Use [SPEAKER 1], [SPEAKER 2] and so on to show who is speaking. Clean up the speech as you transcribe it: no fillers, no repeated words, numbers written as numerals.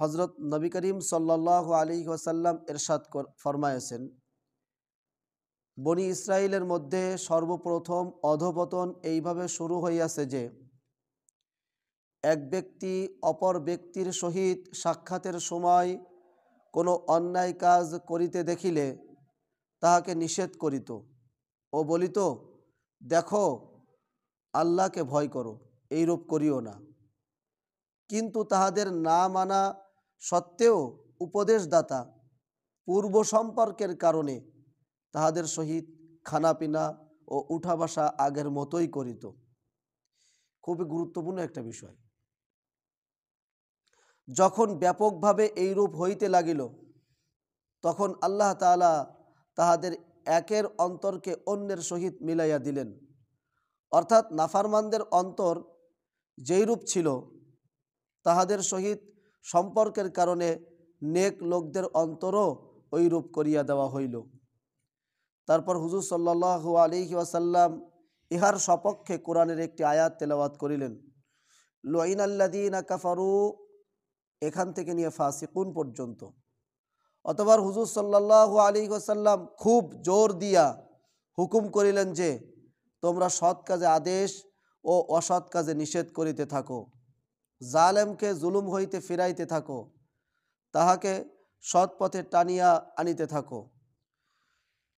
[SPEAKER 1] হজরত নবী করিম সাল্লাল্লাহু আলাইহি ওয়াসাল্লাম ইরশাদ ফরমায়েছেন, বনি ইসরাইলের মধ্যে সর্বপ্রথম অধপতন এইভাবে শুরু হইয়াছে যে এক ব্যক্তি অপর ব্যক্তির সহিত সাক্ষাতের সময় কোনো অন্যায় কাজ করিতে দেখিলে তাহাকে নিষেধ করিত ও বলিত, দেখো, আল্লাহকে ভয় করো, এইরূপ করিও না। কিন্তু তাহাদের না মানা সত্ত্বেও উপদেশদাতা পূর্ব সম্পর্কের কারণে তাহাদের সহিত খানাপিনা ও উঠা বসা আগের মতোই করিত। খুবই গুরুত্বপূর্ণ একটা বিষয়। যখন ব্যাপকভাবে এইরূপ হইতে লাগিল, তখন আল্লাহ তাআলা তাহাদের একের অন্তরকে অন্যের সহিত মিলাইয়া দিলেন। অর্থাৎ নাফারমানদের অন্তর যেইরূপ ছিল, তাহাদের সহিত সম্পর্কের কারণে নেক লোকদের অন্তরও ওইরূপ করিয়া দেওয়া হইল। তারপর হুজুর সাল্লাল্লাহু আলাইহি ওয়াসাল্লাম ইহার সপক্ষে কোরআনের একটি আয়াত তেলাওয়াত করিলেন, লুইনাল্লাযীনা কাফারু, এখান থেকে নিয়ে ফাসিকুন পর্যন্ত। অতঃপর হুজুর সাল্লাল্লাহু আলাইহি ওয়াসাল্লাম খুব জোর দিয়া হুকুম করিলেন যে তোমরা সৎ কাজে আদেশ ও অসৎ কাজে নিষেধ করিতে থাকো, জালেমকে জুলুম হইতে ফিরাইতে থাকো, তাহাকে সৎ পথে টানিয়া আনিতে থাকো।